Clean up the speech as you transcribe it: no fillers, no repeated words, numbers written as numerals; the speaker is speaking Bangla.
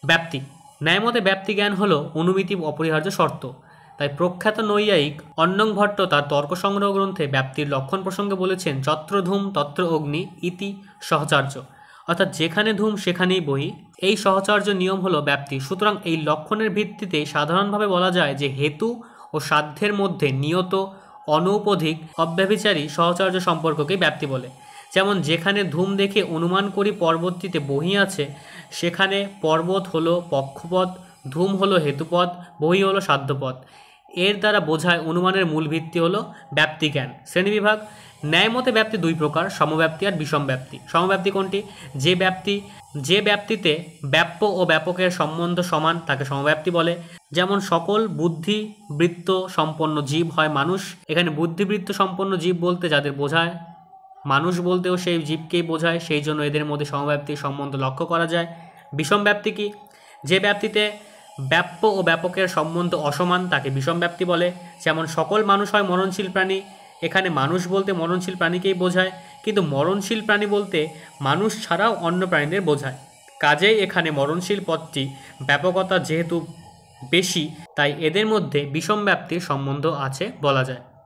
ব্যাপ্তি। ন্যায়মতে ব্যাপ্তি জ্ঞান হলো অনুমিতি অপরিহার্য শর্ত। তাই প্রখ্যাত নৈয়ায়িক অন্নং ভট্ট তার তর্ক সংগ্রহ গ্রন্থে ব্যাপ্তির লক্ষণ প্রসঙ্গে বলেছেন, যত্র ধূম তত্র অগ্নি ইতি সহচার্য, অর্থাৎ যেখানে ধূম সেখানেই বহি। এই সহচার্য নিয়ম হলো ব্যাপ্তি। সুতরাং এই লক্ষণের ভিত্তিতে সাধারণভাবে বলা যায় যে হেতু ও সাধ্যের মধ্যে নিয়ত অনৌপধিক অব্যভিচারী সহচার্য সম্পর্ককে ব্যাপ্তি বলে। যেমন যেখানে ধূম দেখে অনুমান করি পর্বতটিতে বহি আছে, সেখানে পর্বত হলো পক্ষপদ, ধূম হলো হেতুপদ, বহি হলো সাধ্যপদ। এর দ্বারা বোঝায় অনুমানের মূল ভিত্তি হলো ব্যাপ্তি জ্ঞান। শ্রেণীবিভাগ। ন্যায়মতে ব্যাপ্তি দুই প্রকার, সমব্যাপ্তি আর বিষম ব্যাপ্তি। সমব্যাপ্তি কোনটি? যে ব্যাপ্তিতে ব্যাপ্য ও ব্যাপকের সম্বন্ধ সমান তাকে সমব্যাপ্তি বলে। যেমন সকল বুদ্ধিবৃত্ত সম্পন্ন জীব হয় মানুষ। এখানে বুদ্ধিবৃত্ত সম্পন্ন জীব বলতে যাদের বোঝায়, মানুষ বলতেও সেই জীবকেই বোঝায়, সেই জন্য এদের মধ্যে সমব্যাপ্তির সম্বন্ধ লক্ষ্য করা যায়। বিষম ব্যাপ্তি কি? যে ব্যাপ্তিতে ব্যাপ্য ও ব্যাপকের সম্বন্ধ অসমান তাকে বিষম ব্যাপ্তি বলে। যেমন সকল মানুষ হয় মরণশীল প্রাণী, এখানে মানুষ বলতে মরণশীল প্রাণীকেই বোঝায়, কিন্তু মরণশীল প্রাণী বলতে মানুষ ছাড়াও অন্য প্রাণীদের বোঝায়। কাজেই এখানে মরণশীল পদটি ব্যাপকতা যেহেতু বেশি, তাই এদের মধ্যে বিষম ব্যাপ্তির সম্বন্ধ আছে বলা যায়।